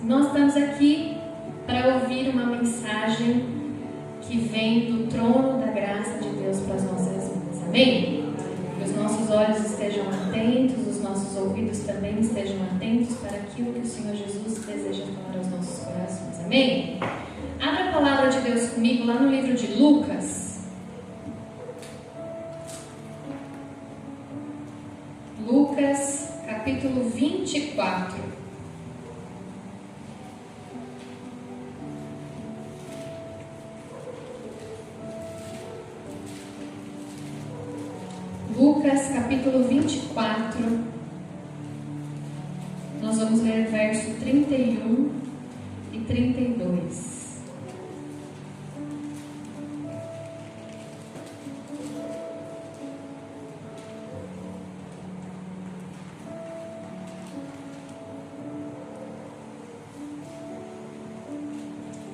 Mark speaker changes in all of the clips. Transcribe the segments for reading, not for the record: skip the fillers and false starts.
Speaker 1: Nós estamos aqui para ouvir uma mensagem que vem do trono da graça de Deus para as nossas vidas. Amém? Que os nossos olhos estejam atentos, os nossos ouvidos também estejam atentos para aquilo que o Senhor Jesus deseja falar aos nossos corações. Amém? Abra a palavra de Deus comigo lá no livro de Lucas. Lucas, capítulo 24. Lucas, capítulo 24. Nós vamos ler verso 31 e 32.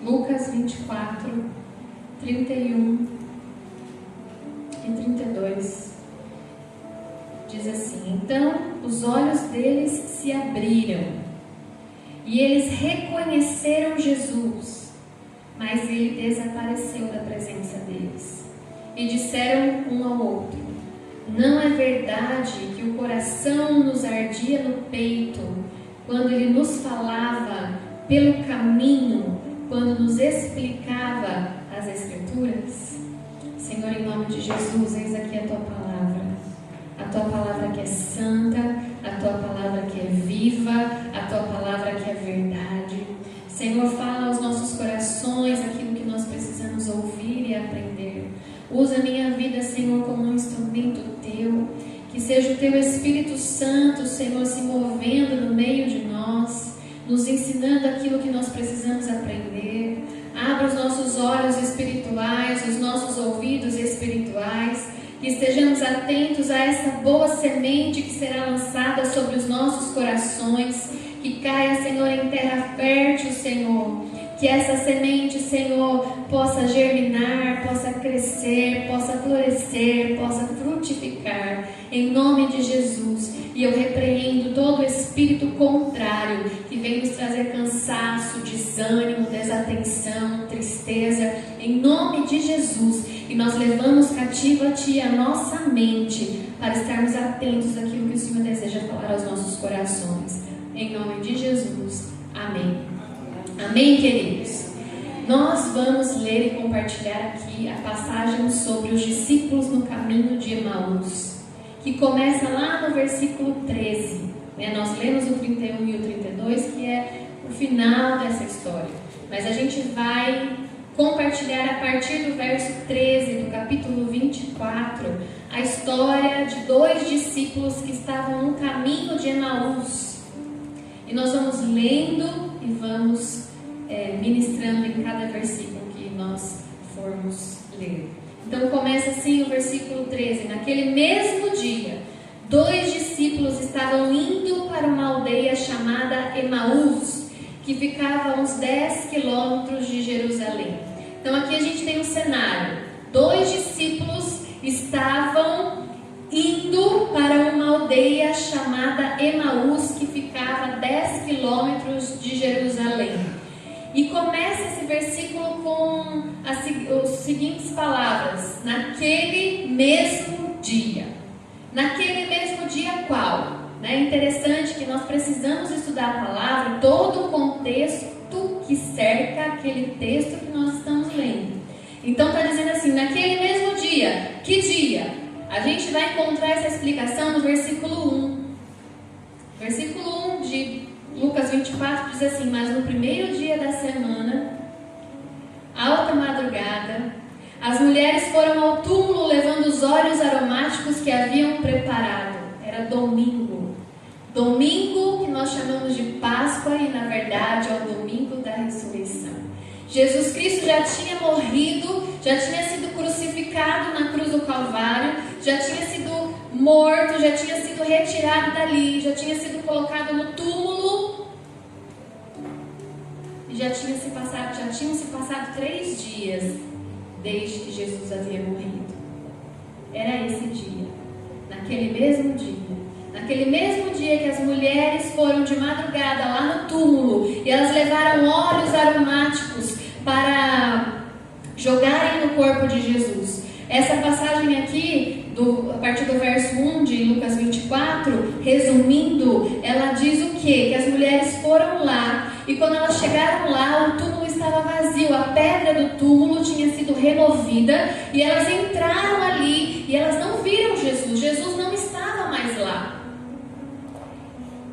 Speaker 1: Lucas 24, 31 e 32 diz assim: Então os olhos deles se abriram e eles reconheceram Jesus, mas ele desapareceu da presença deles. E disseram um ao outro: Não é verdade que o coração nos ardia no peito quando ele nos falava pelo caminho, quando nos explicava as Escrituras? Senhor, em nome de Jesus, eis aqui a Tua palavra. A Tua palavra que é santa, a Tua palavra que é viva, a Tua palavra que é verdade. Senhor, fala aos nossos corações aquilo que nós precisamos ouvir e aprender. Usa a minha vida, Senhor, como um instrumento Teu. Que seja o Teu Espírito Santo, Senhor, se movendo no meio de nós, nos ensinando aquilo que nós precisamos aprender. Abra os nossos olhos espirituais, os nossos ouvidos espirituais, que estejamos atentos a essa boa semente que será lançada sobre os nossos corações, que caia, Senhor, em terra fértil, Senhor. Que essa semente, Senhor, possa germinar, possa crescer, possa florescer, possa frutificar, em nome de Jesus. E eu repreendo todo espírito contrário que vem nos trazer cansaço, desânimo, desatenção, tristeza, em nome de Jesus. E nós levamos cativo a Ti a nossa mente, para estarmos atentos àquilo que o Senhor deseja falar aos nossos corações. Em nome de Jesus. Amém. Amém, queridos? Nós vamos ler e compartilhar aqui a passagem sobre os discípulos no caminho de Emaús, que começa lá no versículo 13. Nós lemos o 31 e o 32, que é o final dessa história. Mas a gente vai compartilhar a partir do verso 13 do capítulo 24 a história de dois discípulos que estavam no caminho de Emaús. E nós vamos lendo e vamos ministrando em cada versículo que nós formos ler. Então começa assim o versículo 13. Naquele mesmo dia, dois discípulos estavam indo para uma aldeia chamada Emaús, que ficava a uns 10 quilômetros de Jerusalém. Então aqui a gente tem um cenário. Dois discípulos estavam indo para uma aldeia chamada Emaús, que ficava a 10 quilômetros de Jerusalém. E começa esse versículo com as seguintes palavras: naquele mesmo dia. Naquele mesmo dia qual? É interessante que nós precisamos estudar a palavra, todo o contexto que cerca aquele texto que nós estamos lendo. Então está dizendo assim, naquele mesmo dia. Que dia? A gente vai encontrar essa explicação no versículo 1. Versículo 1 de Lucas 24 diz assim: Mas no primeiro dia da semana, alta madrugada, as mulheres foram ao túmulo levando os óleos aromáticos que haviam preparado. Era domingo. Domingo que nós chamamos de Páscoa e na verdade é o domingo da ressurreição. Jesus Cristo já tinha morrido, já tinha sido crucificado na cruz do Calvário, já tinha sido morto, já tinha sido retirado dali, já tinha sido colocado no túmulo e já tinham se passado 3 dias desde que Jesus havia morrido. Era esse dia, naquele mesmo dia, naquele mesmo dia que as mulheres foram de madrugada lá no túmulo e elas levaram óleos aromáticos para jogarem no corpo de Jesus. Essa passagem aqui, a partir do verso 1 de Lucas 24, resumindo, ela diz o quê? Que as mulheres foram lá e quando elas chegaram lá, o túmulo estava vazio, a pedra do túmulo tinha sido removida e elas entraram ali e elas não viram Jesus, Jesus não estava mais lá.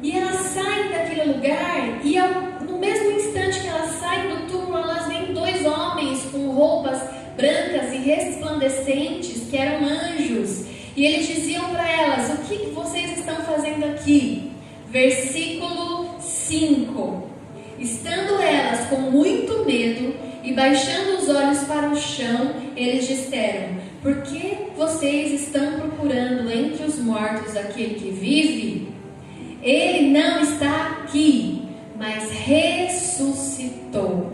Speaker 1: E elas saem daquele lugar e no mesmo instante que elas saem do túmulo, elas veem dois homens com roupas brancas e resplandecentes, que eram anjos, e eles diziam para elas: o que vocês estão fazendo aqui? Versículo 5: estando elas com muito medo e baixando os olhos para o chão, eles disseram: por que vocês estão procurando entre os mortos aquele que vive? Ele não está aqui, mas ressuscitou.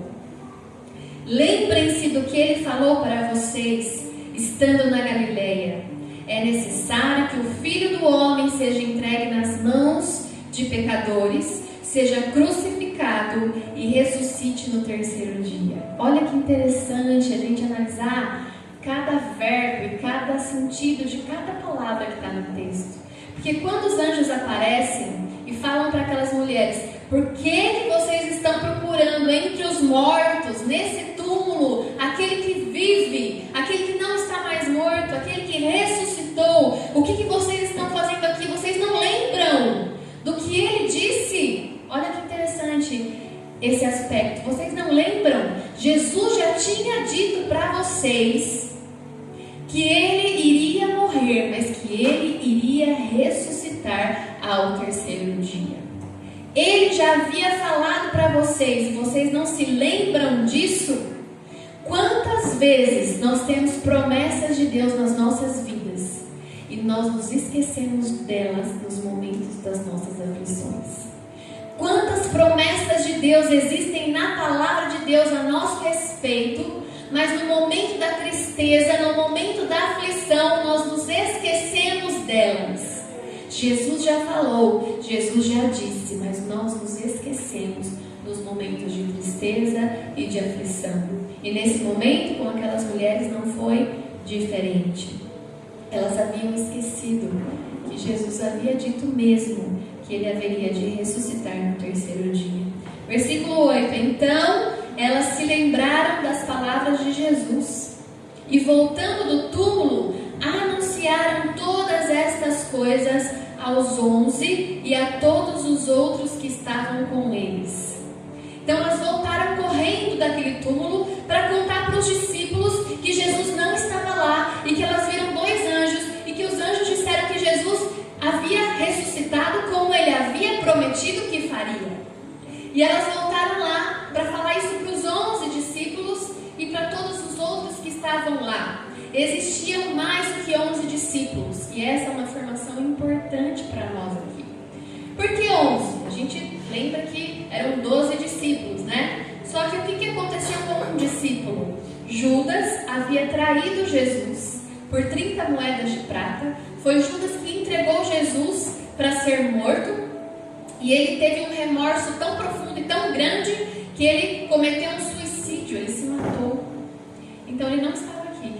Speaker 1: Lembrem-se do que ele falou para vocês, estando na Galileia. É necessário que o Filho do Homem seja entregue nas mãos de pecadores, seja crucificado e ressuscite no terceiro dia. Olha que interessante a gente analisar cada verbo e cada sentido de cada palavra que está no texto. Porque quando os anjos aparecem e falam para aquelas mulheres: por que vocês estão procurando entre os mortos, nesse túmulo, aquele que vive, aquele que não está mais morto, aquele que ressuscitou? O que vocês estão fazendo aqui? Vocês não lembram do que ele disse? Olha que interessante esse aspecto. Vocês não lembram? Jesus já tinha dito para vocês que ele iria morrer, mas que ele iria ressuscitar ao terceiro dia. Ele já havia falado para vocês, e vocês não se lembram disso? Quantas vezes nós temos promessas de Deus nas nossas vidas e nós nos esquecemos delas nos momentos das nossas aflições? Quantas promessas de Deus existem na palavra de Deus a nosso respeito, mas no momento da tristeza, no momento da aflição, nós nos esquecemos delas? Jesus já falou, Jesus já disse, mas nós nos esquecemos nos momentos de tristeza e de aflição. E nesse momento, com aquelas mulheres, não foi diferente. Elas haviam esquecido que Jesus havia dito mesmo que ele haveria de ressuscitar no terceiro dia. Versículo 8: então elas se lembraram das palavras de Jesus e, voltando do túmulo, anunciaram todas estas coisas aos 11 e a todos os outros que estavam com eles. Então elas voltaram correndo daquele túmulo para contar para os discípulos que Jesus não estava lá e que elas viram dois anjos e que os anjos disseram que Jesus havia ressuscitado como ele havia prometido que faria. E elas voltaram lá para falar isso para os 11 discípulos e para todos os outros que estavam lá. Existiam mais do que 11 discípulos, e essa é uma informação importante para nós aqui. Por que 11? A gente lembra que eram 12 discípulos, né? Só que o que aconteceu com um discípulo? Judas havia traído Jesus por 30 moedas de prata. Foi Judas que entregou Jesus para ser morto, e ele teve um remorso tão profundo e tão grande que ele cometeu um suicídio, ele se matou. Então ele não estava aqui.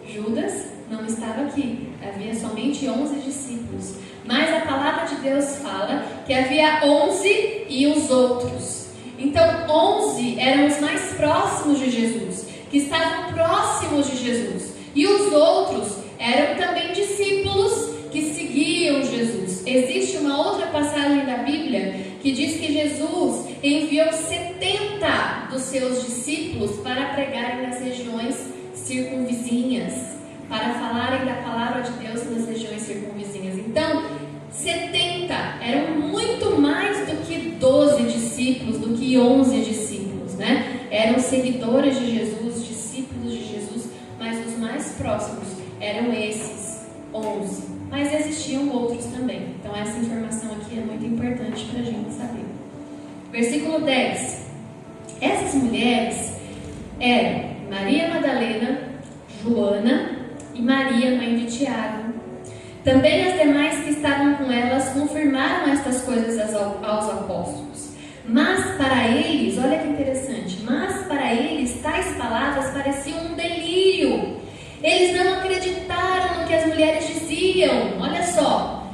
Speaker 1: Judas não estava aqui. Havia somente 11 discípulos. Mas a palavra de Deus fala que havia 11 e os outros. Então 11 eram os mais próximos de Jesus, que estavam próximos de Jesus. E os outros eram também discípulos que seguiam Jesus. Existe uma outra passagem da Bíblia que diz que Jesus enviou 70 dos seus discípulos para pregarem nas regiões circunvizinhas, para falarem da palavra de Deus nas regiões circunvizinhas. Então, 70 eram muito mais do que 12 discípulos, do que 11 discípulos, né? Eram seguidores de Jesus, discípulos de Jesus, mas os mais próximos eram esses 11. Mas existiam outros também. Então essa informação aqui é muito importante para a gente saber. Versículo 10. Essas mulheres eram Maria Madalena, Joana e Maria, mãe de Tiago. Também as demais que estavam com elas confirmaram estas coisas aos apóstolos. Mas para eles, olha que interessante, mas para eles tais palavras pareciam um delírio. Eles não acreditaram no que as mulheres diziam. Olha só,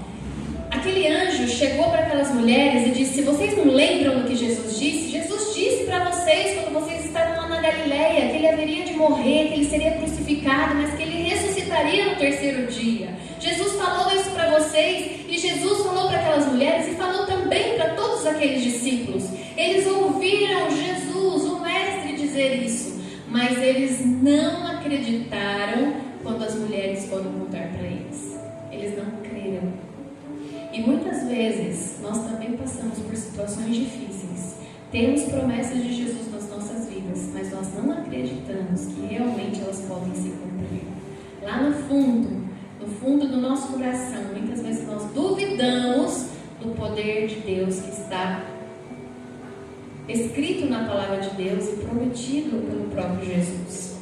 Speaker 1: aquele anjo chegou para aquelas mulheres e disse: vocês não lembram do que Jesus disse? Jesus disse para vocês, quando vocês estavam lá na Galileia, que ele haveria de morrer, que ele seria crucificado, mas que ele ressuscitaria no terceiro dia. Jesus falou isso para vocês, e Jesus falou para aquelas mulheres e falou também para todos aqueles discípulos. Eles ouviram Jesus, o mestre, dizer isso, mas eles não acreditaram quando as mulheres foram contar para eles. Eles não creram. E muitas vezes nós também passamos por situações difíceis. Temos promessas de Jesus nas nossas vidas, mas nós não acreditamos que realmente elas podem se cumprir. Lá no fundo do nosso coração, muitas vezes nós duvidamos do poder de Deus que está escrito na palavra de Deus e prometido pelo próprio Jesus.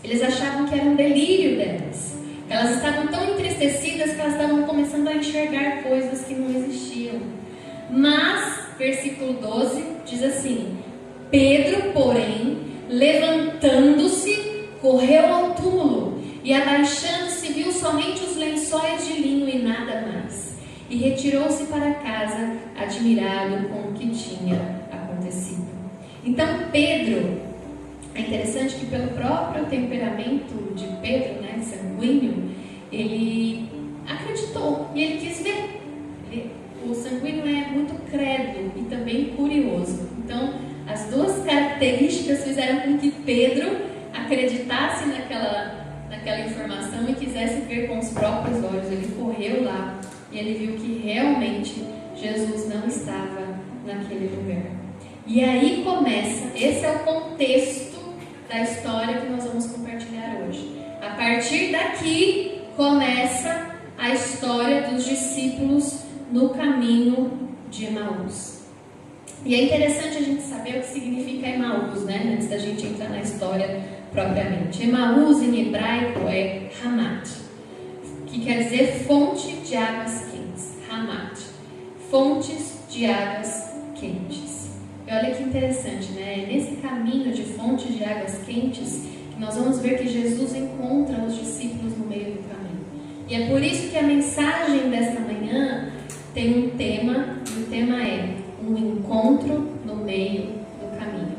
Speaker 1: Eles achavam que era um delírio delas. Elas estavam tão entristecidas que elas estavam começando a enxergar coisas que não existiam. Mas, versículo 12 diz assim: Pedro, porém, levantando-se, correu ao túmulo e, abaixando-se, viu somente os lençóis de linho e nada mais. E retirou-se para casa, admirado com o que tinha acontecido. Então, Pedro, é interessante que pelo próprio temperamento de Pedro, né, sanguíneo, ele acreditou e ele quis ver. O sanguíneo é muito crédulo e também curioso. Então, as duas características fizeram com que Pedro acreditasse naquela informação e quisesse ver com os próprios olhos. Ele correu lá e ele viu que realmente Jesus não estava naquele lugar. E aí começa, esse é o contexto da história que nós vamos compartilhar hoje. A partir daqui começa a história dos discípulos no caminho de Emaús. E é interessante a gente saber o que significa Emaús, né? Antes da gente entrar na história propriamente. Emaús em hebraico é Hamat, que quer dizer fonte de águas quentes. Hamat, fontes de águas quentes. E olha que interessante, né? É nesse caminho de fonte de águas quentes que nós vamos ver que Jesus encontra os discípulos no meio do caminho. E é por isso que a mensagem desta manhã tem um tema, e o tema é um encontro no meio do caminho.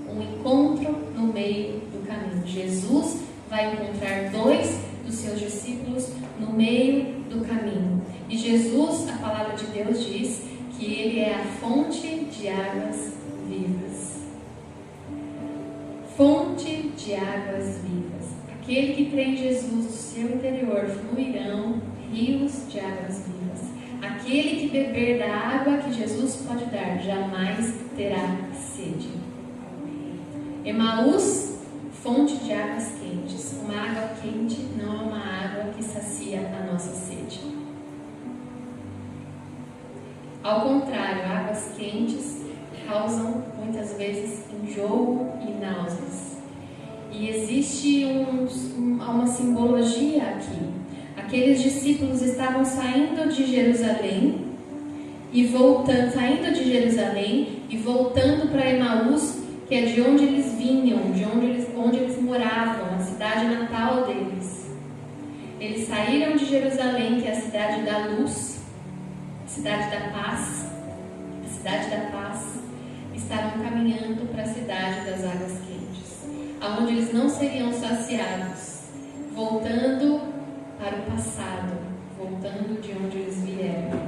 Speaker 1: Um encontro no meio do caminho. Jesus vai encontrar dois dos seus discípulos no meio do caminho. E Jesus, a palavra de Deus diz que Ele é a fonte de águas vivas. Fonte de águas vivas. Aquele que crê em Jesus, do seu interior fluirão rios de águas vivas. Aquele que beber da água que Jesus pode dar, jamais terá sede. Emaús, fonte de águas quentes. Uma água quente não é uma água que sacia a nossa sede. Ao contrário, águas quentes causam muitas vezes enjoo e náuseas. E existe uma simbologia aqui. Aqueles discípulos estavam saindo de Jerusalém e voltando para Emaús, que é de onde eles vinham, de onde eles moravam, a cidade natal deles. Eles saíram de Jerusalém, que é a cidade da luz, a cidade da paz, estavam caminhando para a cidade das águas quentes, aonde eles não seriam saciados, voltando para o passado, voltando de onde eles vieram.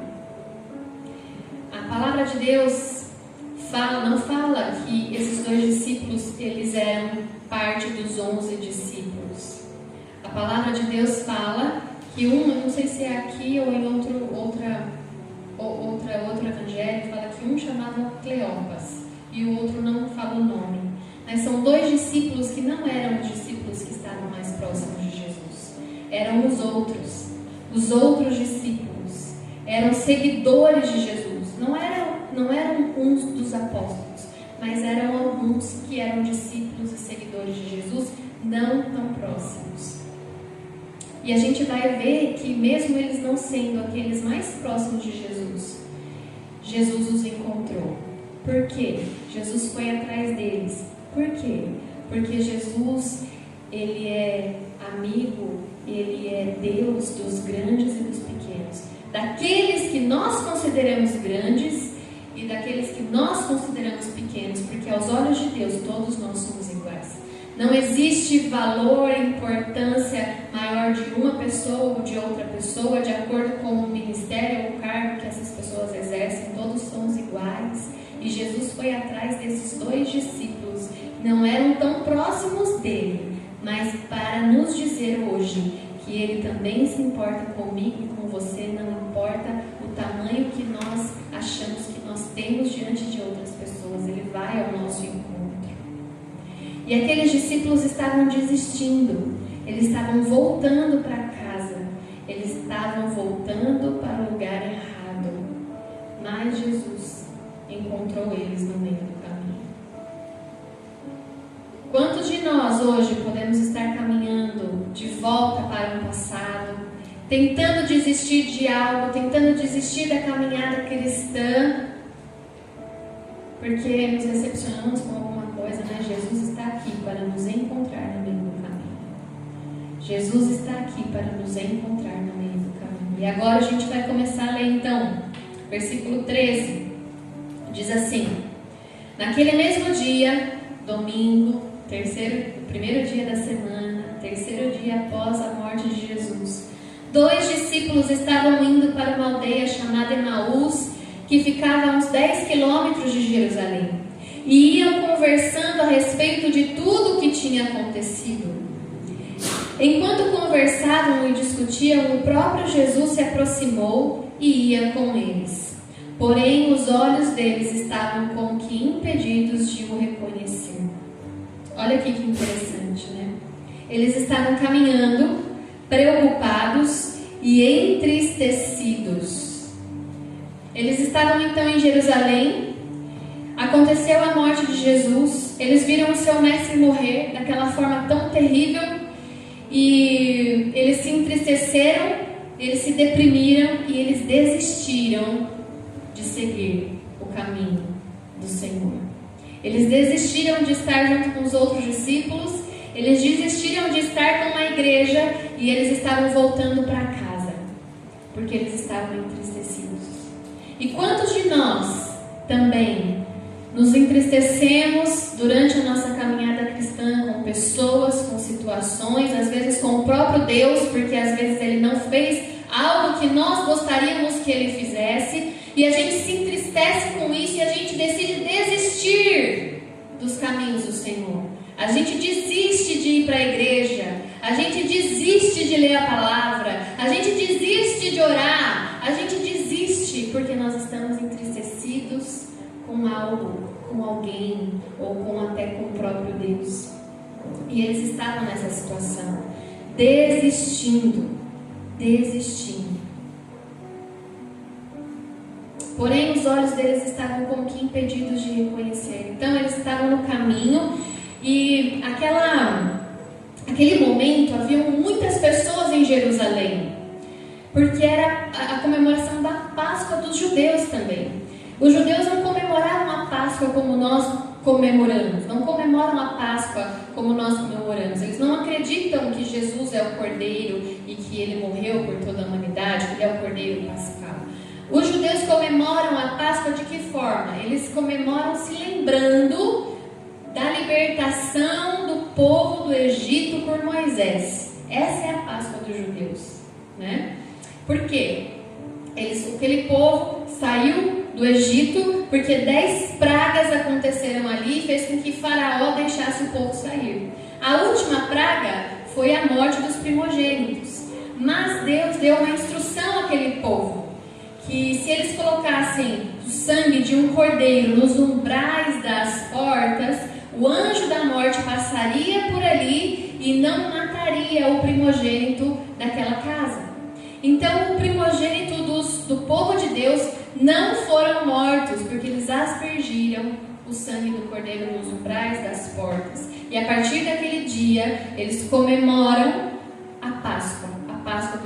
Speaker 1: A palavra de Deus não fala que esses dois discípulos eles eram parte dos 11 discípulos. A palavra de Deus fala que eu não sei se é aqui ou em outro evangelho, fala que um chamava Cleopas e o outro não fala o nome. Mas são dois discípulos que não eram os discípulos que estavam mais próximos de Jesus. Eram os outros discípulos. Eram seguidores de Jesus. Não eram uns dos apóstolos, mas eram alguns que eram discípulos e seguidores de Jesus, não tão próximos. E a gente vai ver que mesmo eles não sendo aqueles mais próximos de Jesus, Jesus os encontrou. Por quê? Jesus foi atrás deles. Por quê? Porque Jesus, Ele é amigo, Ele é Deus dos grandes e dos pequenos. Daqueles que nós consideramos grandes e daqueles que nós consideramos pequenos, porque aos olhos de Deus todos nós somos iguais. Não existe valor, importância maior de uma pessoa ou de outra pessoa, de acordo com o ministério ou o cargo que essas pessoas exercem, todos somos iguais. E Jesus foi atrás desses 2 discípulos, não eram tão próximos dele, mas para nos dizer hoje que Ele também se importa comigo e com você, não importa o tamanho que nós achamos que nós temos diante de outras pessoas, Ele vai ao nosso encontro. E aqueles discípulos estavam desistindo, eles estavam voltando para casa, eles estavam voltando para o lugar errado, mas Jesus encontrou eles no meio do caminho. Quantos de nós hoje podemos estar caminhando de volta para o passado, tentando desistir de algo, tentando desistir da caminhada cristã, porque nos decepcionamos com alguma coisa, né? Jesus está aqui para nos encontrar no meio do caminho. Jesus está aqui para nos encontrar no meio do caminho. E agora a gente vai começar a ler então, versículo 13. Diz assim: naquele mesmo dia, domingo, primeiro dia da semana, terceiro dia após a morte de Jesus, 2 discípulos estavam indo para uma aldeia chamada Emaús, que ficava a uns 10 quilômetros de Jerusalém, e iam conversando a respeito de tudo o que tinha acontecido. Enquanto conversavam e discutiam, o próprio Jesus se aproximou e ia com eles. Porém, os olhos deles estavam como que impedidos de o reconhecer. Olha aqui que interessante, né? Eles estavam caminhando, preocupados e entristecidos. Eles estavam então em Jerusalém, aconteceu a morte de Jesus, eles viram o seu mestre morrer daquela forma tão terrível e eles se entristeceram, eles se deprimiram e eles desistiram de seguir o caminho do Senhor. Eles desistiram de estar junto com os outros discípulos, eles desistiram de estar com a igreja e eles estavam voltando para casa, porque eles estavam entristecidos. E quantos de nós também nos entristecemos durante a nossa caminhada cristã com pessoas, com situações, às vezes com o próprio Deus, porque às vezes Ele não fez algo que nós gostaríamos que Ele fizesse, e a gente se entristece com isso e a gente decide desistir dos caminhos do Senhor. A gente desiste de ir para a igreja, a gente desiste de ler a palavra, a gente desiste de orar, a gente desiste porque nós estamos entristecidos com algo, com alguém ou até com o próprio Deus. E eles estavam nessa situação, desistindo. Porém, os olhos deles estavam como que impedidos de reconhecer. Então, eles estavam no caminho e aquele momento havia muitas pessoas em Jerusalém, porque era a comemoração da Páscoa dos judeus também. Os judeus não comemoravam a Páscoa como nós comemoramos, não comemoram a Páscoa como nós comemoramos. Eles não acreditam que Jesus é o Cordeiro e que Ele morreu por toda a humanidade, que Ele é o Cordeiro pascal. Os judeus comemoram a Páscoa de que forma? Eles comemoram se lembrando da libertação do povo do Egito por Moisés. Essa é a Páscoa dos judeus, né? Por quê? Aquele povo saiu do Egito porque 10 pragas aconteceram ali e fez com que Faraó deixasse o povo sair. A última praga foi a morte dos primogênitos, mas Deus deu uma instrução àquele povo, que se eles colocassem o sangue de um cordeiro nos umbrais das portas, o anjo da morte passaria por ali e não mataria o primogênito daquela casa. Então, o primogênito do povo de Deus não foram mortos, porque eles aspergiram o sangue do cordeiro nos umbrais das portas. E a partir daquele dia, eles comemoram a Páscoa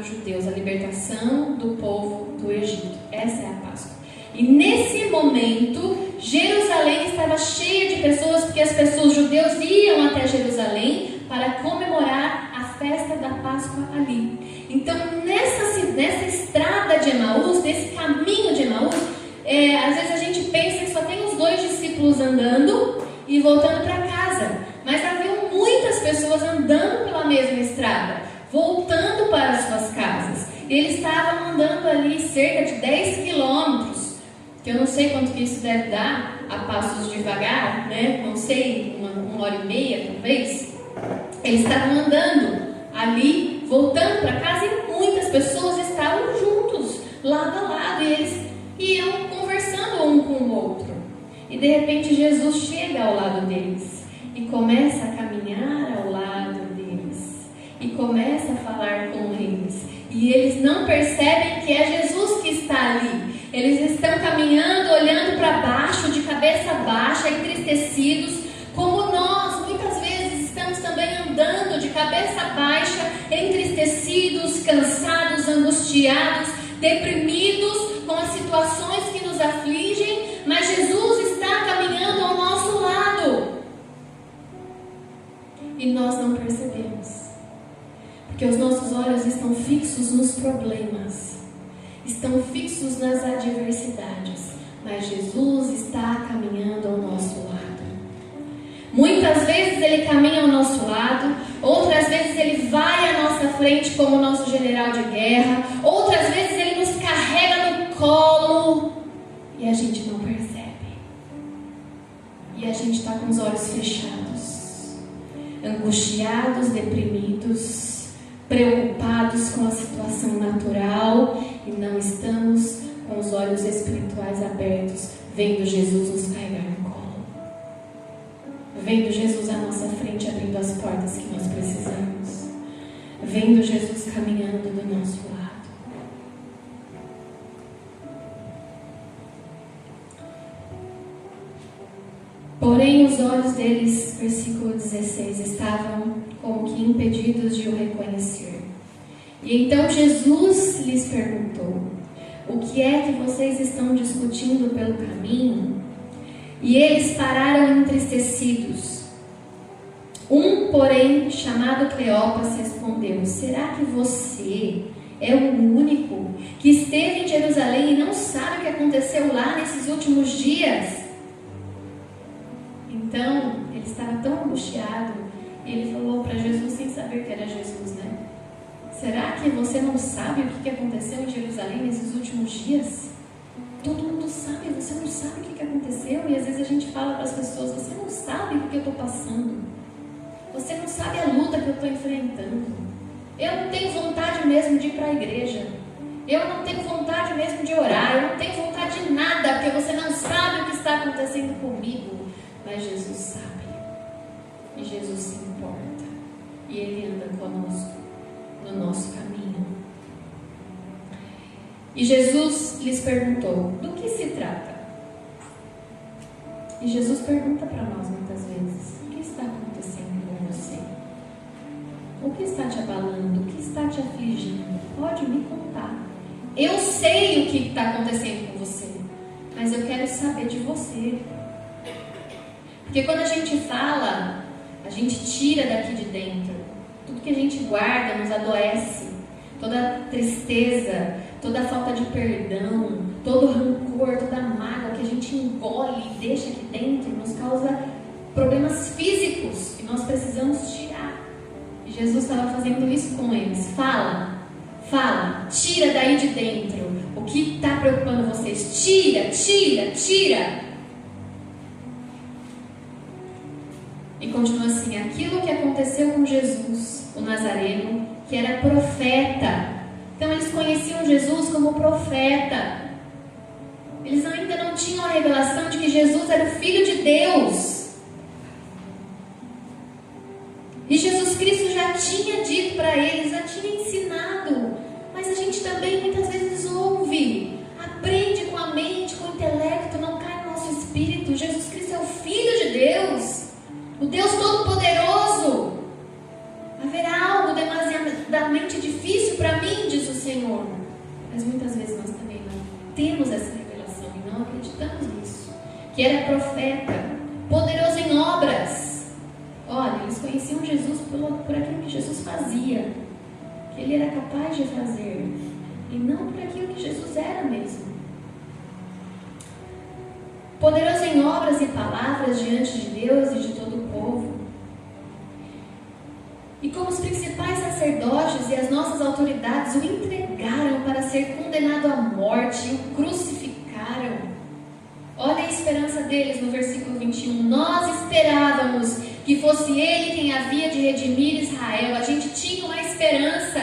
Speaker 1: dos judeus, a libertação do povo do Egito. Essa é a Páscoa. E nesse momento, Jerusalém estava cheia de pessoas, porque as pessoas, os judeus, iam até Jerusalém para comemorar a festa da Páscoa ali. Então, nessa estrada de Emaús, nesse caminho de Emaús, às vezes a gente pensa que só tem os 2 discípulos andando e voltando para casa. Mas haviam muitas pessoas andando pela mesma estrada, voltando para as suas casas. Eles estavam andando ali cerca de 10 quilômetros, que eu não sei quanto que isso deve dar a passos devagar, né? Não sei, uma hora e meia talvez. Eles estavam andando ali, voltando para casa, e muitas pessoas estavam juntos, lado a lado, e eles iam conversando um com o outro. E de repente Jesus chega ao lado deles e começa a caminhar ao lado deles e começa a falar com eles. E eles não percebem que é Jesus que está ali. Eles estão caminhando, olhando para baixo, de cabeça baixa, entristecidos, como nós muitas vezes estamos também andando de cabeça baixa, entristecidos, cansados, angustiados, deprimidos com as situações que nos afligem, mas Jesus está caminhando ao nosso lado. E nós não percebemos, porque os nossos olhos estão fixos nos problemas, estão fixos nas adversidades, mas Jesus está caminhando ao nosso lado. Muitas vezes Ele caminha ao nosso lado, outras vezes Ele vai à nossa frente como nosso general de guerra, outras vezes Ele nos carrega no colo e a gente não percebe. E a gente está com os olhos fechados, angustiados, deprimidos, preocupados com a situação natural e não estamos com os olhos espirituais abertos, vendo Jesus nos carregar no colo, vendo Jesus à nossa frente abrindo as portas que nós precisamos, vendo Jesus caminhando do nosso lado. Porém, os olhos deles, versículo 16, estavam como que impedidos de o reconhecer. E então Jesus lhes perguntou: o que é que vocês estão discutindo pelo caminho? E eles pararam entristecidos. Um, porém, chamado Cleopas, respondeu: será que você é o único que esteve em Jerusalém e não sabe o que aconteceu lá nesses últimos dias? Então, ele estava tão angustiado, e ele falou para Jesus sem saber que era Jesus, né? Será que você não sabe o que aconteceu em Jerusalém nesses últimos dias? Todo mundo sabe, você não sabe o que aconteceu. E às vezes a gente fala para as pessoas: você não sabe o que eu estou passando, você não sabe a luta que eu estou enfrentando. Eu não tenho vontade mesmo de ir para a igreja, eu não tenho vontade mesmo de orar, eu não tenho vontade de nada, porque você não sabe o que está acontecendo comigo. Mas Jesus sabe, e Jesus se importa, e Ele anda conosco no nosso caminho. E Jesus lhes perguntou: do que se trata? E Jesus pergunta para nós muitas vezes: o que está acontecendo com você? O que está te abalando? O que está te afligindo? Pode me contar. Eu sei o que está acontecendo com você, mas eu quero saber de você. Porque quando a gente fala, a gente tira daqui de dentro. Tudo que a gente guarda nos adoece. Toda tristeza, toda falta de perdão, todo rancor, toda mágoa que a gente engole e deixa aqui dentro nos causa problemas físicos que nós precisamos tirar. E Jesus estava fazendo isso com eles. Fala, tira daí de dentro o que está preocupando vocês. Tira. E continua assim: aquilo que aconteceu com Jesus, o Nazareno, que era profeta. Então eles conheciam Jesus como profeta. Eles ainda não tinham a revelação de que Jesus era o Filho de Deus. E Jesus Cristo já tinha dito para eles, já tinha ensinado. Mas a gente também muitas vezes ouve, aprende com a mente, com o intelecto, não cai no nosso espírito. Jesus Cristo é o Filho de Deus, o Deus Todo-Poderoso. Haverá algo demasiadamente difícil para mim de Senhor. Mas muitas vezes nós também não temos essa revelação e não acreditamos nisso. Que era profeta, poderoso em obras. Olha, eles conheciam Jesus por aquilo que Jesus fazia, que ele era capaz de fazer, e não por aquilo que Jesus era mesmo. Poderoso em obras e palavras diante de Deus e de todo o povo. E como os principais sacerdotes e as nossas autoridades o entregaram para ser condenado à morte e o crucificaram. Olha a esperança deles no versículo 21. Nós esperávamos que fosse Ele quem havia de redimir Israel. A gente tinha uma esperança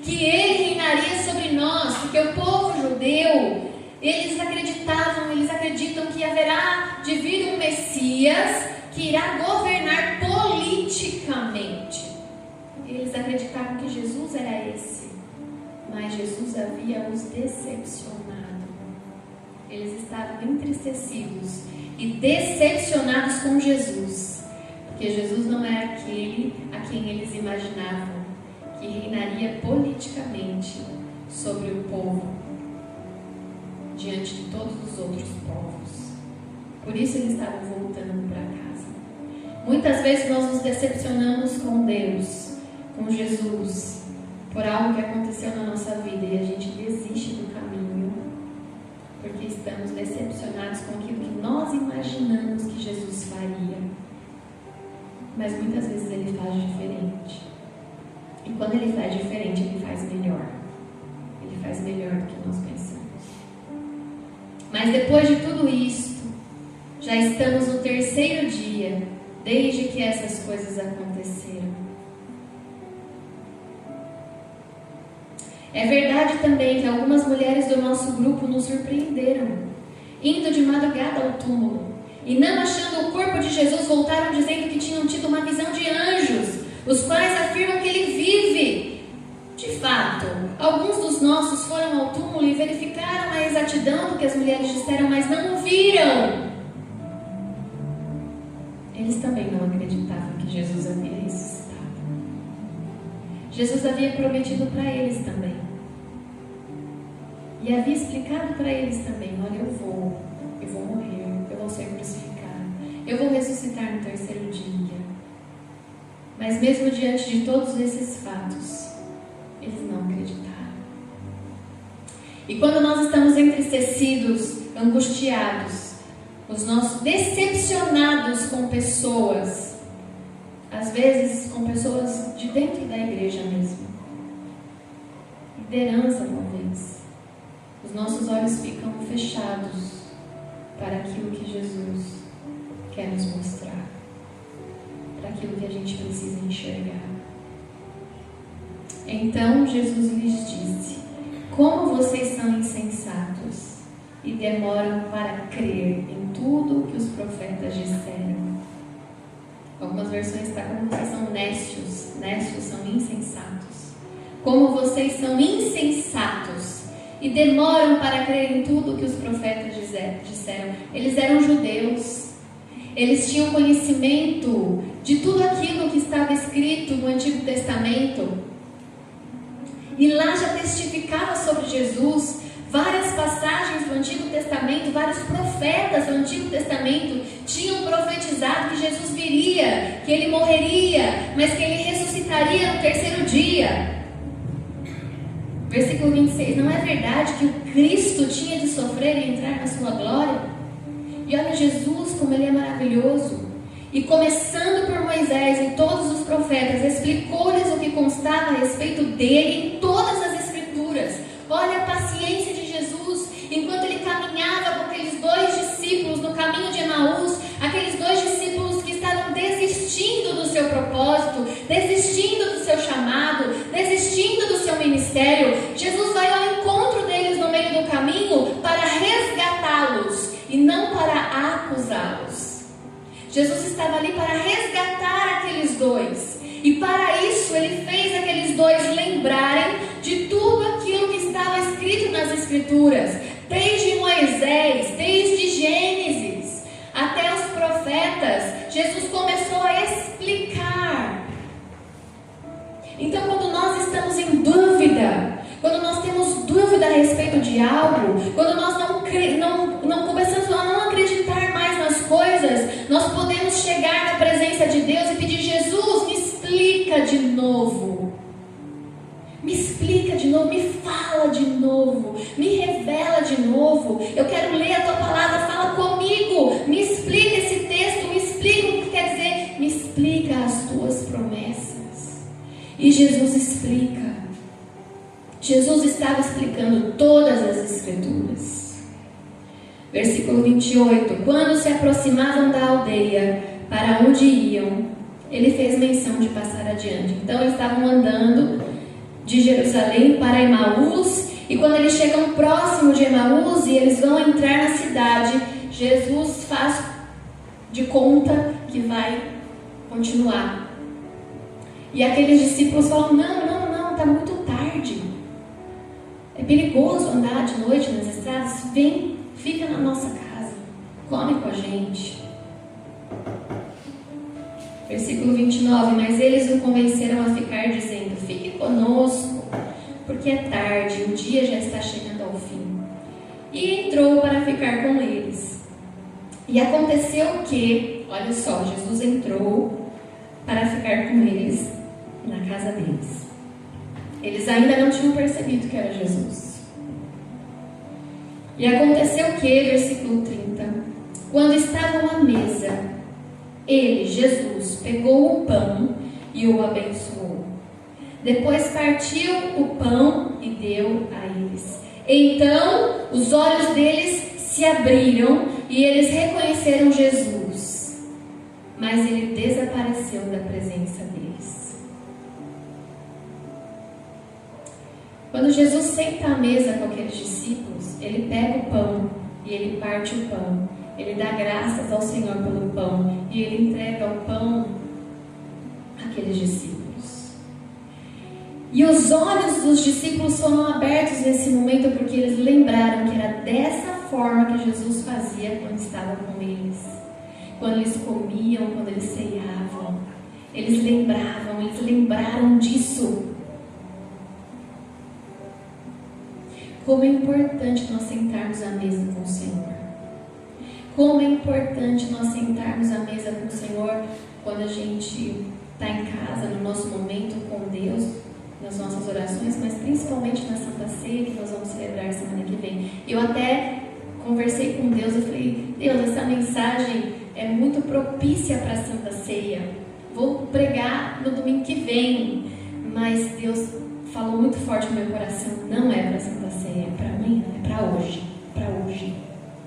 Speaker 1: que Ele reinaria sobre nós, porque o povo judeu, eles acreditam que haverá de vir um Messias que irá governar politicamente. Eles acreditavam que Jesus era esse, mas Jesus havia os decepcionado. Eles estavam entristecidos e decepcionados com Jesus, porque Jesus não era aquele a quem eles imaginavam que reinaria politicamente sobre o povo, diante de todos os outros povos. Por isso eles estavam voltando para casa. Muitas vezes nós nos decepcionamos com Deus, com Jesus, por algo que aconteceu na nossa vida e a gente desiste do caminho, porque estamos decepcionados com aquilo que nós imaginamos que Jesus faria. Mas muitas vezes Ele faz diferente. E quando Ele faz diferente, Ele faz melhor. Ele faz melhor do que nós pensamos. Mas depois de tudo isto, já estamos no 3º dia, desde que essas coisas aconteceram. É verdade também que algumas mulheres do nosso grupo nos surpreenderam, indo de madrugada ao túmulo, e não achando o corpo de Jesus, voltaram dizendo que tinham tido uma visão de anjos, os quais afirmam que Ele vive. De fato, alguns dos nossos foram ao túmulo e verificaram a exatidão do que as mulheres disseram, mas não o viram. Eles também não acreditavam que Jesus havia ressuscitado. Jesus havia prometido para eles também. E havia explicado para eles também: olha, eu vou morrer, eu vou ser crucificado, eu vou ressuscitar no 3º dia. Mas mesmo diante de todos esses fatos, eles não acreditaram. E quando nós estamos entristecidos, angustiados, os nossos decepcionados com pessoas, às vezes com pessoas de dentro da igreja mesmo, liderança talvez, os nossos olhos ficam fechados para aquilo que Jesus quer nos mostrar, para aquilo que a gente precisa enxergar. Então Jesus lhes disse: como vocês são insensatos e demoram para crer em tudo o que os profetas disseram. Algumas versões está como vocês são nécios. Nécios são insensatos. Como vocês são insensatos e demoram para crer em tudo o que os profetas disseram. Eles eram judeus. Eles tinham conhecimento de tudo aquilo que estava escrito no Antigo Testamento. E lá já testificava sobre Jesus. Várias passagens do Antigo Testamento, vários profetas do Antigo Testamento tinham profetizado que Jesus viria, que Ele morreria, mas que Ele ressuscitaria no 3º dia. Versículo 26, não é verdade que o Cristo tinha de sofrer e entrar na sua glória? E olha Jesus como Ele é maravilhoso. E começando por Moisés e todos os profetas, explicou-lhes o que constava a respeito dele em todas as Escrituras. Olha a paciência de Jesus, enquanto Ele caminhava com aqueles 2 discípulos no caminho de Emaús, aqueles 2 discípulos que estavam desistindo do seu propósito, desistindo do seu chamado, desistindo do seu ministério. Jesus vai ao encontro deles no meio do caminho para resgatá-los e não para acusá-los. Jesus estava ali para resgatar aqueles 2. E para isso Ele fez aqueles 2 lembrarem de tudo aquilo que estava escrito nas Escrituras. Desde Moisés, desde Gênesis, até os profetas, Jesus começou a explicar. Então, quando nós estamos em dúvida, quando nós de algo, quando nós não começamos a não acreditar mais nas coisas, nós podemos chegar na presença de Deus e pedir: Jesus, me explica de novo. Me explica de novo, me fala de novo, me revela de novo. Eu quero ler a tua palavra, fala comigo, me explica esse texto, me explica o que quer dizer, me explica as tuas promessas. E Jesus explica. Jesus estava explicando todas as Escrituras. Versículo 28. Quando se aproximavam da aldeia para onde iam, ele fez menção de passar adiante. Então eles estavam andando de Jerusalém para Emaús, e quando eles chegam próximo de Emaús e eles vão entrar na cidade, Jesus faz de conta que vai continuar. E aqueles discípulos falam: não, está muito tarde. É perigoso andar de noite nas estradas. Vem, fica na nossa casa, come com a gente. Versículo 29. Mas eles o convenceram a ficar, dizendo: fique conosco, porque é tarde, o dia já está chegando ao fim. E entrou para ficar com eles. E aconteceu que, olha só, Jesus entrou para ficar com eles na casa deles. Eles ainda não tinham percebido que era Jesus. E aconteceu que, versículo 30, quando estavam à mesa, ele, Jesus, pegou o pão e o abençoou. Depois partiu o pão e deu a eles. Então os olhos deles se abriram e eles reconheceram Jesus. Mas ele desapareceu da presença deles. Quando Jesus senta à mesa com aqueles discípulos, ele pega o pão e ele parte o pão. Ele dá graças ao Senhor pelo pão e ele entrega o pão àqueles discípulos. E os olhos dos discípulos foram abertos nesse momento, porque eles lembraram que era dessa forma que Jesus fazia quando estava com eles. Quando eles comiam, quando eles ceiavam. Eles lembraram disso. Como é importante nós sentarmos à mesa com o Senhor. Como é importante nós sentarmos à mesa com o Senhor quando a gente está em casa, no nosso momento com Deus, nas nossas orações, mas principalmente na Santa Ceia, que nós vamos celebrar semana que vem. Eu até conversei com Deus, eu falei: Deus, essa mensagem é muito propícia para a Santa Ceia. Vou pregar no domingo que vem, mas Deus falou muito forte no meu coração: não é para a Santa Ceia, é para amanhã, é para hoje,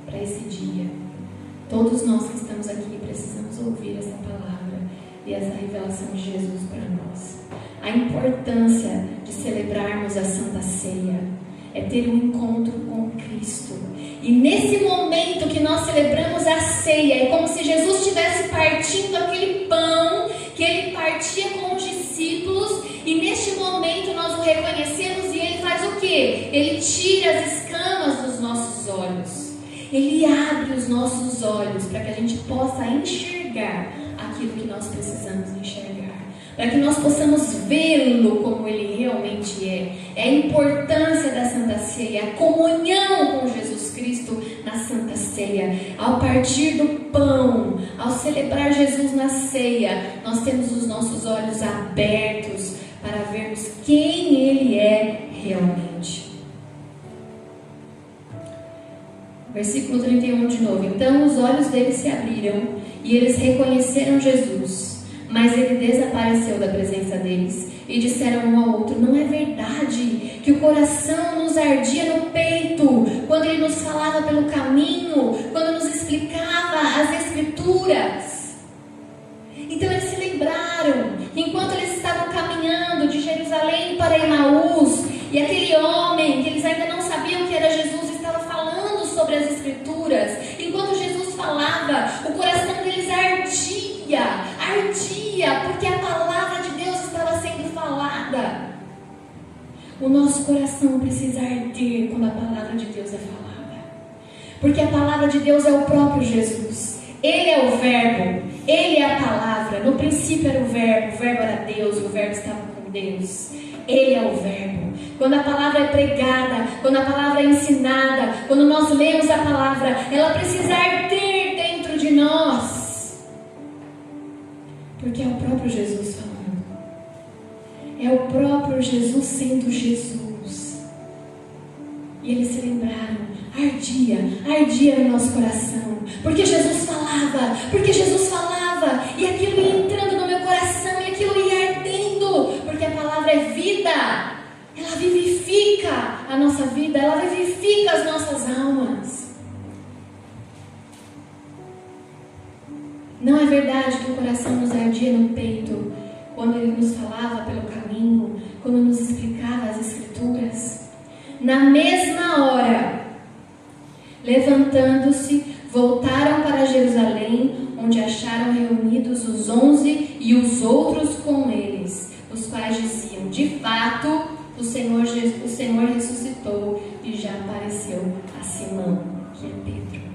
Speaker 1: para esse dia. Todos nós que estamos aqui precisamos ouvir essa palavra e essa revelação de Jesus para nós. A importância de celebrarmos a Santa Ceia é ter um encontro com Cristo. E nesse momento que nós celebramos a ceia, é como se Jesus estivesse partindo aquele pão que ele partia com os discípulos, e neste momento nós o reconhecemos e ele faz o quê? Ele tira as escamas dos nossos olhos. Ele abre os nossos olhos para que a gente possa enxergar aquilo que nós precisamos enxergar, para que nós possamos vê-lo como ele realmente é. É a importância da Santa Ceia, a comunhão com Jesus Cristo na Santa Ceia. Ao partir do pão, ao celebrar Jesus na ceia, nós temos os nossos olhos abertos para vermos quem ele é realmente. Versículo 31 de novo. Então os olhos deles se abriram e eles reconheceram Jesus, mas ele desapareceu da presença deles e disseram um ao outro: não é verdade que o coração nos ardia no peito quando ele nos falava pelo caminho, quando nos explicava as Escrituras? Então eles se lembraram que enquanto eles estavam caminhando de Jerusalém para Emaús, e aquele homem que eles ainda não sabiam que era Jesus estava falando sobre as Escrituras, enquanto Jesus falava, o coração deles ardia, porque a palavra de Deus estava sendo falada. O nosso coração precisa arder quando a palavra de Deus é falada, porque a palavra de Deus é o próprio Jesus. Ele é o verbo, ele é a palavra. No princípio era o verbo era Deus, e o verbo estava com com Deus. Ele é o verbo. Quando a palavra é pregada, quando a palavra é ensinada, quando nós lemos a palavra, ela precisa arder dentro de nós. Porque é o próprio Jesus falando. É o próprio Jesus sendo Jesus. E eles se lembraram, ardia no nosso coração. Porque Jesus falava, e aquilo ia entrando no meu coração, e aquilo ia ardendo, porque a palavra é vida, ela vivifica a nossa vida, ela vivifica as nossas almas. Não é verdade que o coração nos ardia no peito, quando Ele nos falava pelo caminho, quando nos explicava as Escrituras? Na mesma hora, levantando-se, voltaram para Jerusalém, onde acharam reunidos os 11 e os outros com eles, os quais diziam: de fato, o Senhor ressuscitou e já apareceu a Simão, que é Pedro.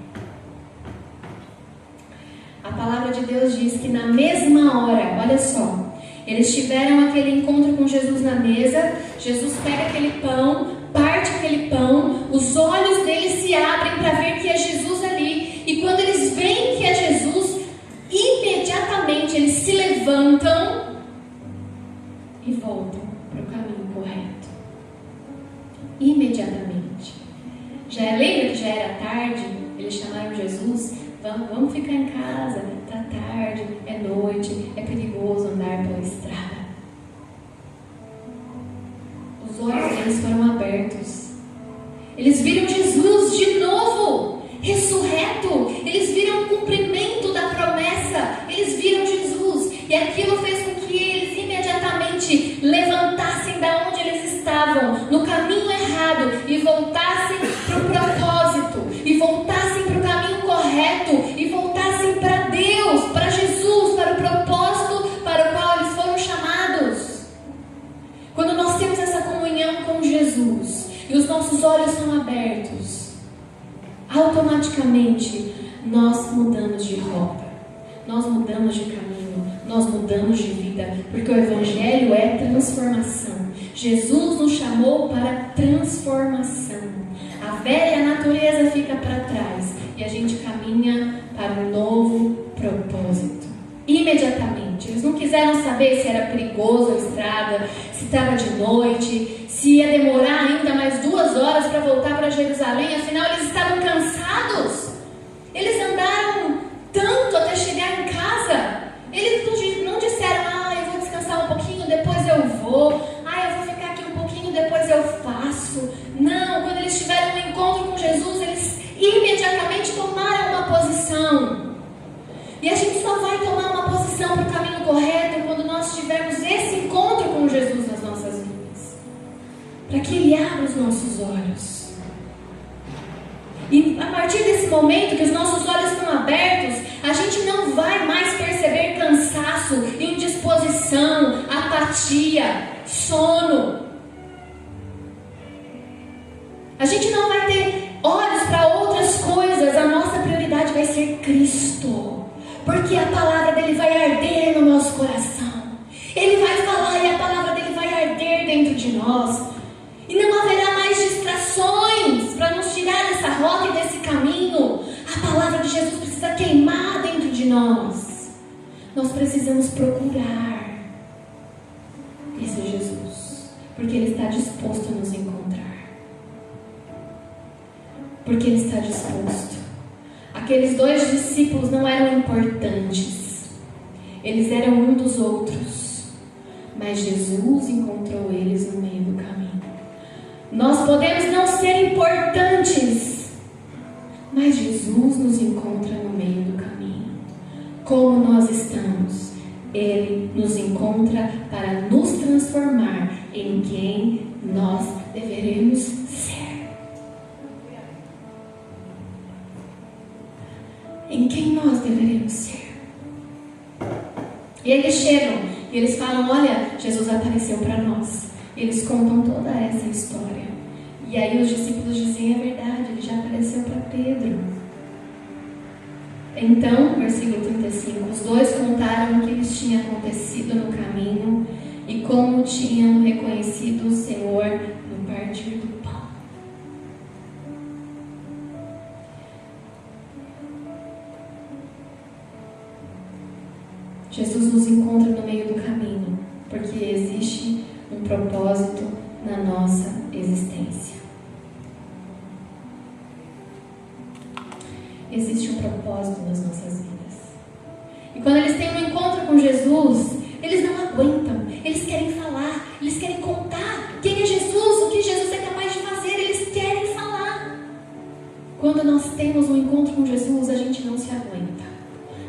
Speaker 1: A palavra de Deus diz que na mesma hora, olha só, eles tiveram aquele encontro com Jesus na mesa. Jesus pega aquele pão, parte aquele pão, os olhos deles se abrem para ver que é Jesus ali, e quando eles veem que é Jesus, imediatamente eles se levantam e voltam para o caminho correto. Imediatamente. Lembra que já era tarde? Eles chamaram Jesus: vamos ficar em casa, está tarde, é noite, é perigoso andar pela estrada. Os olhos deles foram abertos. Eles viram Jesus de novo, ressurreto. Eles viram o cumprimento da promessa. Eles viram Jesus. E aquilo fez com que eles imediatamente levantassem da onde eles estavam, no caminho errado, e voltassem para o propósito, e voltassem para o caminho correto, e voltassem para Deus, para Jesus, para o propósito para o qual eles foram chamados. Quando nós temos essa comunhão com Jesus e os nossos olhos são abertos, automaticamente nós mudamos de rota, nós mudamos de caminho, nós mudamos de vida, porque o Evangelho é transformação. Jesus nos chamou para transformação. A velha natureza fica para trás e a gente caminha para um novo propósito. Imediatamente. Eles não quiseram saber se era perigoso a estrada, se estava de noite, se ia demorar ainda mais 2 horas para voltar para Jerusalém. Afinal, eles estavam cansados. Eles andaram tanto até chegar em casa. Eles não disseram: eu vou descansar um pouquinho, depois eu vou. Eu vou ficar aqui um pouquinho, depois eu faço. Não, quando eles tiveram um encontro com Jesus, eles imediatamente tomaram uma posição. E a gente só vai tomar uma posição para o caminho correto quando nós tivermos esse encontro com Jesus nas nossas vidas, para que Ele abra os nossos olhos. E a partir desse momento que os nossos olhos estão abertos, a gente não vai mais perceber cansaço, indisposição, apatia, sono. A gente não vai ter olhos para outras coisas. A nossa prioridade vai ser Cristo, porque a palavra dele vai arder no nosso coração. Ele vai falar e a palavra dele vai arder dentro de nós. E não haverá mais distrações para nos tirar dessa rota e desse caminho. A palavra de Jesus precisa queimar dentro de nós. Nós precisamos procurar esse Jesus, porque Ele está disposto a nos encontrar. Porque Ele está disposto. Aqueles 2 discípulos não eram importantes. Eles eram um dos outros. Mas Jesus encontrou eles no meio do caminho. Nós podemos não ser importantes, mas Jesus nos encontra no meio do caminho. Como nós estamos, Ele nos encontra para nos transformar em quem nós deveremos ser. Em quem nós deveremos ser. E eles chegam e eles falam: olha, Jesus apareceu para nós. E eles contam toda essa história. E aí os discípulos dizem: é verdade, Ele já apareceu para Pedro. Então, versículo 35, os 2 contaram o que lhes tinha acontecido no caminho e como tinham reconhecido o Senhor no partir do pão. Jesus nos encontra no meio do caminho, porque existe um propósito na nossa existência. Existe um propósito nas nossas vidas. E quando eles têm um encontro com Jesus, eles não aguentam, eles querem falar, eles querem contar quem é Jesus, o que Jesus é capaz de fazer, eles querem falar. Quando nós temos um encontro com Jesus, a gente não se aguenta,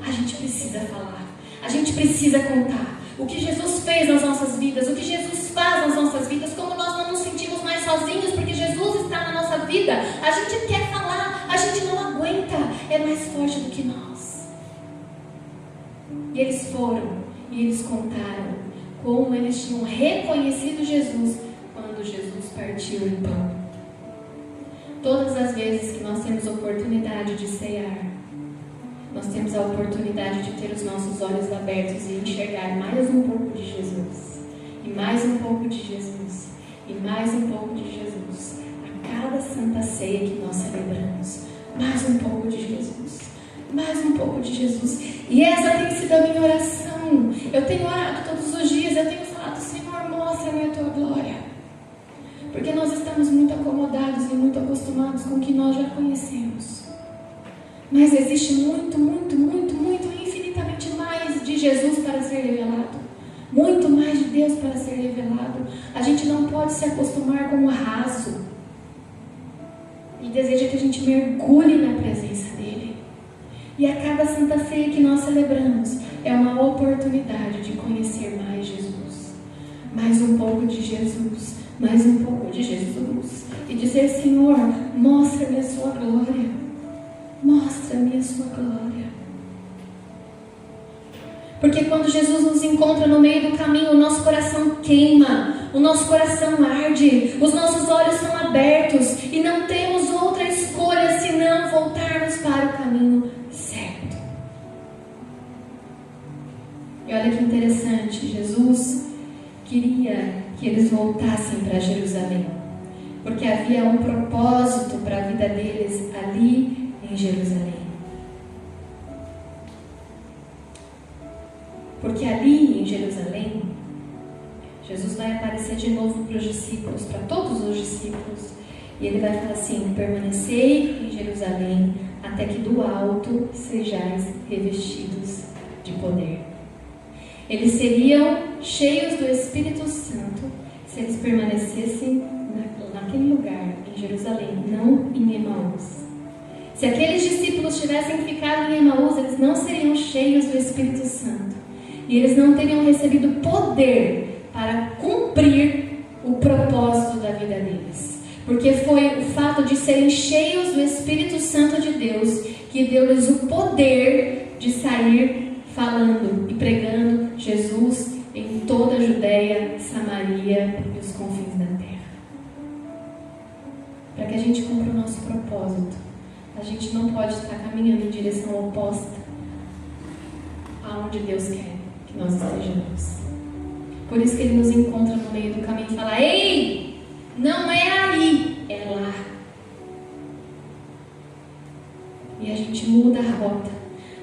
Speaker 1: a gente precisa falar. A gente precisa contar o que Jesus fez nas nossas vidas, o que Jesus faz nas nossas vidas, como nós não nos sentimos mais sozinhos, porque Jesus está na nossa vida. A gente quer falar, a gente não aguenta, é mais forte do que nós. E eles foram, e eles contaram como eles tinham reconhecido Jesus quando Jesus partiu o pão. Todas as vezes que nós temos oportunidade de cear, nós temos a oportunidade de ter os nossos olhos abertos e enxergar mais um pouco de Jesus, e mais um pouco de Jesus, e mais um pouco de Jesus. A cada Santa Ceia que nós celebramos, mais um pouco de Jesus, mais um pouco de Jesus. E essa tem sido a minha oração. Eu tenho orado todos os dias, eu tenho falado: Senhor, mostra-me a tua glória. Porque nós estamos muito acomodados e muito acostumados com o que nós já conhecemos. Mas existe muito, infinitamente mais de Jesus para ser revelado. Muito mais de Deus para ser revelado. A gente não pode se acostumar com o raso. E deseja que a gente mergulhe na presença dEle. E a cada Santa Ceia que nós celebramos é uma oportunidade de conhecer mais Jesus. Mais um pouco de Jesus. Mais um pouco de Jesus. E dizer: Senhor, mostra-me a sua glória. Mostra-me a sua glória. Porque quando Jesus nos encontra no meio do caminho, o nosso coração queima, o nosso coração arde, os nossos olhos são abertos e não temos outra escolha senão voltarmos para o caminho certo. E olha que interessante, Jesus queria que eles voltassem para Jerusalém, porque havia um propósito para a vida deles ali em Jerusalém. Porque ali em Jerusalém, Jesus vai aparecer de novo para os discípulos, para todos os discípulos, e ele vai falar assim: permanecei em Jerusalém até que do alto sejais revestidos de poder. Eles seriam cheios do Espírito Santo se eles permanecessem naquele lugar, em Jerusalém, não em Emaús. Se aqueles discípulos tivessem ficado em Emaús, eles não seriam cheios do Espírito Santo. E eles não teriam recebido poder para cumprir o propósito da vida deles. Porque foi o fato de serem cheios do Espírito Santo de Deus que deu-lhes o poder de sair falando e pregando Jesus em toda a Judéia, Samaria e os confins da terra. Para que a gente cumpra o nosso propósito, a gente não pode estar caminhando em direção oposta aonde Deus quer que nós estejamos. Por isso que Ele nos encontra no meio do caminho e fala: ei, não é aí, é lá. E a gente muda a rota,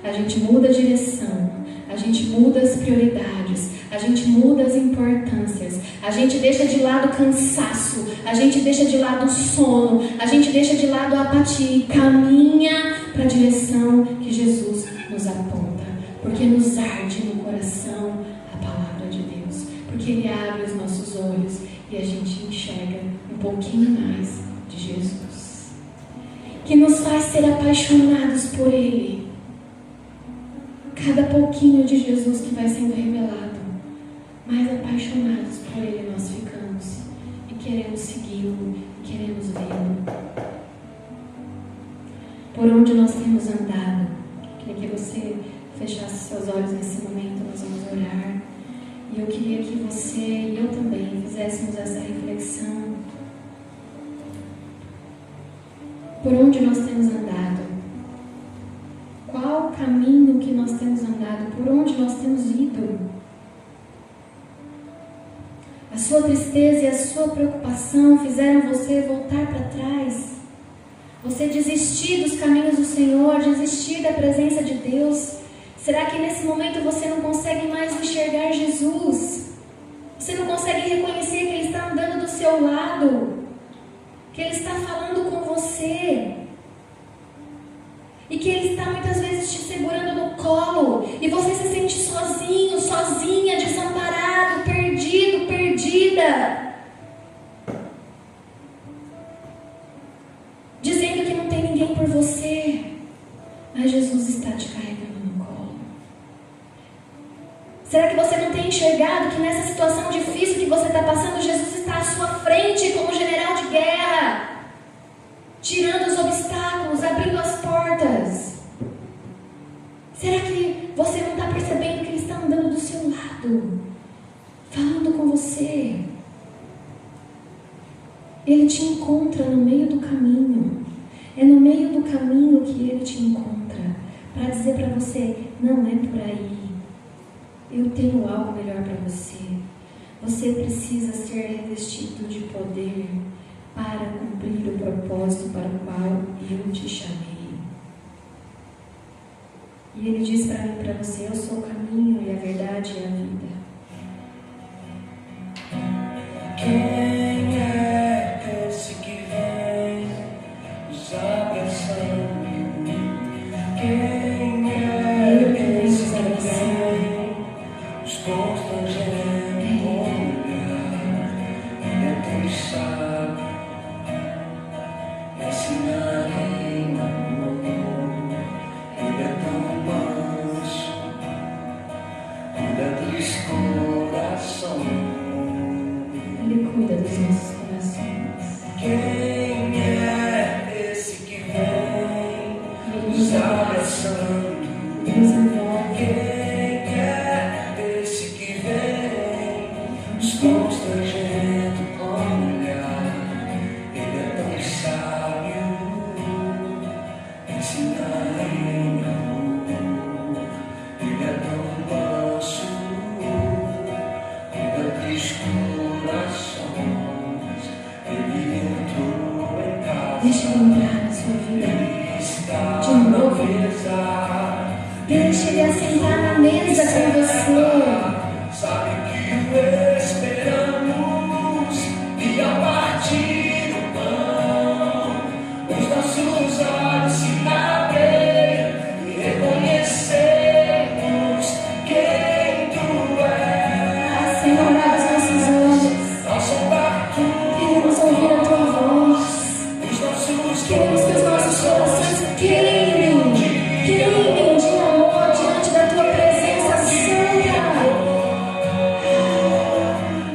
Speaker 1: a gente muda a direção, a gente muda as prioridades, a gente muda as importâncias, a gente deixa de lado o cansaço, a gente deixa de lado o sono, a gente deixa de lado a apatia e caminha para a direção que Jesus nos aponta, porque nos arde no coração a palavra de Deus, porque Ele abre os nossos olhos e a gente enxerga um pouquinho mais de Jesus, que nos faz ser apaixonados por Ele. Cada pouquinho de Jesus que vai sendo revelado, mais apaixonados por Ele nós ficamos e queremos segui-lo, queremos vê-lo. Por onde nós temos andado? Queria que você fechasse seus olhos nesse momento, nós vamos orar. E eu queria que você e eu também fizéssemos essa reflexão. Por onde nós temos andado? Qual o caminho que nós temos andado? Por onde nós temos ido? A sua tristeza e a sua preocupação fizeram você voltar para trás. Você desistir dos caminhos do Senhor, desistir da presença de Deus. Será que nesse momento você não consegue mais enxergar Jesus? Você não consegue reconhecer que Ele está andando do seu lado, que Ele está falando com você, e que Ele está muitas vezes te segurando no colo, e você se sente sozinho, sozinha, desamparado, perdido, perdida, dizendo que não tem ninguém por você, mas Jesus está te carregando no colo. Será que você não tem enxergado que nessa situação difícil que você está passando, Jesus está à sua frente como general de guerra, tirando os obstáculos, abrindo as portas? Será que você não está percebendo que Ele está andando do seu lado, falando com você? Ele te encontra no meio do caminho. É no meio do caminho que Ele te encontra, para dizer para você: não é por aí. Eu tenho algo melhor para você. Você precisa ser revestido de poder para cumprir o propósito para o qual eu te chamei. E Ele diz para mim e para você: eu sou o caminho e a verdade e a vida.
Speaker 2: Quem é esse que vem nos abraçando? Quem é esse que vem nos constrangendo com olhar? Ele é tão sábio, ensinando em amor. Ele é tão manso, cuida dos corações.
Speaker 1: Ele cuida dos nossos corações.
Speaker 2: Quem é esse que vem nos abraçando?
Speaker 1: Ele nos envolve.
Speaker 2: Quem é esse que vem nos constrangendo com o olhar? Ele é tão sábio, ensina em amor. Ele é tão manso, cuida dos corações. Ele entrou em casa.
Speaker 1: Deixa Ele entrar na sua vida.
Speaker 2: Ele está
Speaker 1: De novo.
Speaker 2: na mesa.
Speaker 1: Deixa Ele assentar na mesa com você.
Speaker 2: Sabe que o esperamos, e a partir do pão, os nossos olhos se abrem e reconhecemos quem tu és.
Speaker 1: Senhor, abre os nossos olhos.
Speaker 2: Ao sondar tu,
Speaker 1: Queremos ouvir a Tua voz.
Speaker 2: os nossos
Speaker 1: Queremos que os nossos corações queimem de amor diante da Tua presença santa.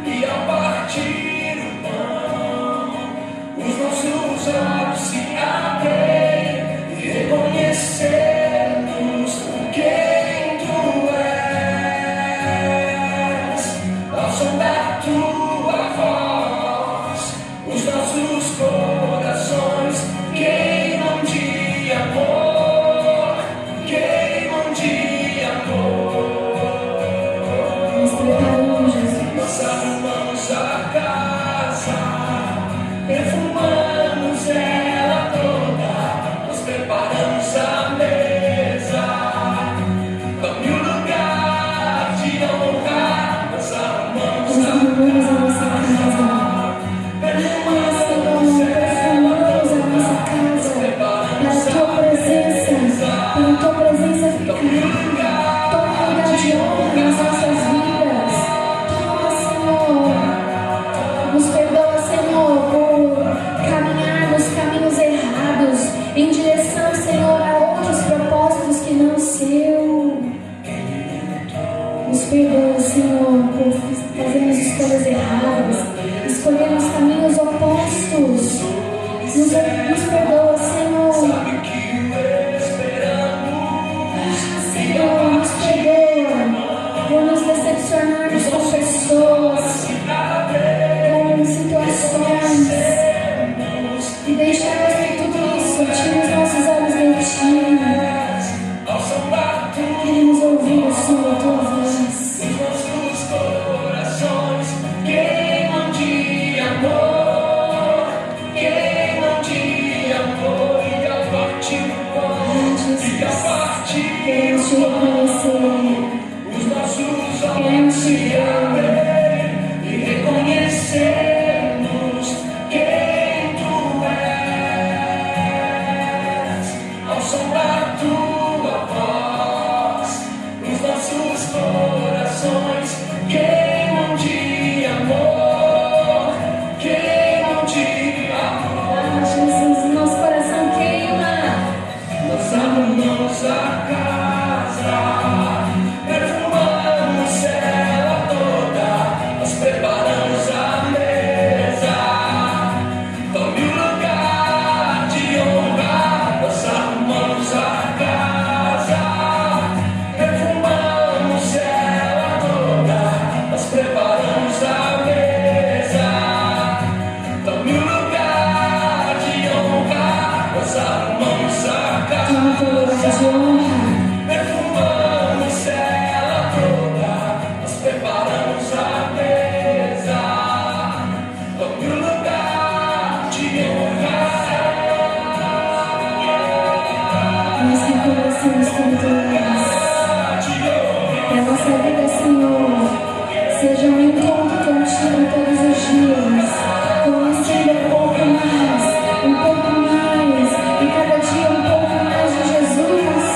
Speaker 2: e a partir do pão, os nossos olhos se abrem e reconhecemos quem tu és. Ao sondar tua voz, os nossos corações queimam de amor, queimam de amor.
Speaker 1: Nos preparamos, Jesus.
Speaker 2: Nós arrumamos a casa, perfumamos ela toda, nós preparamos a mesa, dá-me um lugar de honra. Nós arrumamos
Speaker 1: Nós
Speaker 2: a
Speaker 1: arrumamos a nossa casa.
Speaker 2: perfumamos
Speaker 1: Perfumamos a nossa casa para a Tua presença, para a Tua presença ficar. Toma lugar de honra nas nossas vidas. Toma, Senhor. Nos perdoa, Senhor, por caminhar nos caminhos errados, em direção, Senhor, a outros propósitos que não o seu. Nos perdoa, Senhor, por fazermos escolhas erradas, escolhermos caminhos opostos. Nos perdoa, Senhor.
Speaker 2: sabe que o esperamos.
Speaker 1: Senhor, nos perdoa por nos decepcionarmos com pessoas, com situações, e deixarmos que tudo isso tire os nossos olhos de Ti.
Speaker 2: Ao sondar tu,
Speaker 1: Queremos ouvir, Senhor, a Tua voz.
Speaker 2: os nossos corações queimam se abrir e reconhecemos quem tu és. Ao som da tua voz, os nossos corações queimam de amor, queimam de amor.
Speaker 1: Ah, Jesus, nosso coração queima.
Speaker 2: Nós arrumamos a casa, perfumamos ela toda, nós preparamos a mesa. Tome o lugar de honra, nós arrumamos a casa, perfumamos ela toda, nós preparamos a mesa. Tome o lugar de honra, nós arrumamos a casa.
Speaker 1: Toma teu lugar de honra.
Speaker 2: Perfumamos ela toda, nós preparamos a mesa. Tome o lugar de honra.
Speaker 1: Nós reconhecemos como tu és. Que a nossa vida, Senhor, seja um encontro contigo todos os dias, conhecendo um pouco mais, e cada dia um pouco mais de Jesus,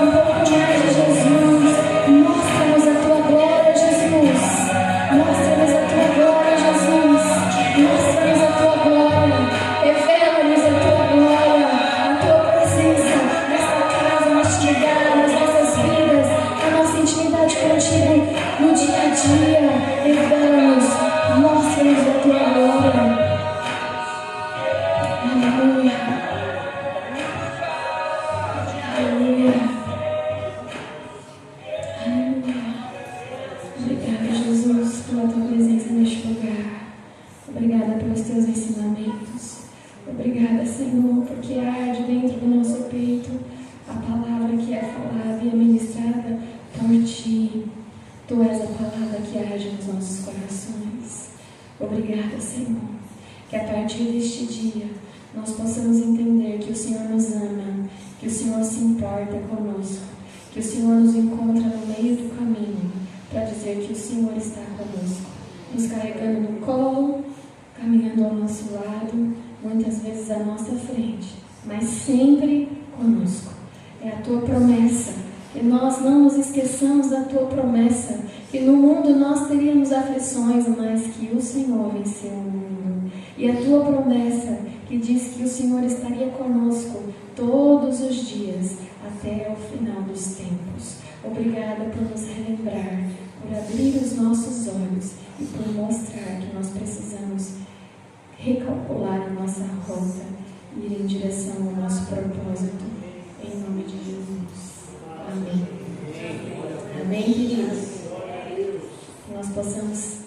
Speaker 1: um pouco mais de Jesus. Mostra-nos a tua glória, Jesus. Mostra-nos a tua glória, Jesus. Mostra-nos a tua glória. Revela-nos a tua glória, a tua presença nesta casa, neste lugar, nas nossas vidas, a nossa intimidade contigo no dia a dia. Revela-nos, mostra-nos a tua glória. Aleluia. Aleluia. Aleluia. Obrigada, Jesus, pela tua presença neste lugar. Obrigada pelos teus ensinamentos. Obrigada, Senhor, porque arde dentro do nosso peito a palavra que é falada e é ministrada por ti. Tu és a palavra que arde nos nossos corações. Obrigada, Senhor, que a partir deste dia nós possamos entender que o Senhor nos ama, que o Senhor se importa conosco, que o Senhor nos encontra no meio do caminho para dizer que o Senhor está conosco, nos carregando no colo, caminhando ao nosso lado, muitas vezes à nossa frente, mas sempre conosco. É a tua promessa, que nós não nos esqueçamos da tua promessa, que no mundo nós teríamos aflições, mas que o Senhor venceu o mundo. E a tua promessa, que diz que o Senhor estaria conosco todos os dias, até o final dos tempos. Obrigada por nos relembrar, por abrir os nossos olhos e por mostrar que nós precisamos recalcular a nossa rota e ir em direção ao nosso propósito. Em nome de Jesus. Amém. Amém, queridos? Que nós possamos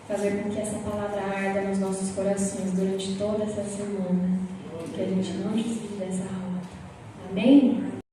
Speaker 1: fazer com que essa palavra arda nos nossos corações durante toda essa semana e que a gente não desvie dessa rota. Amém?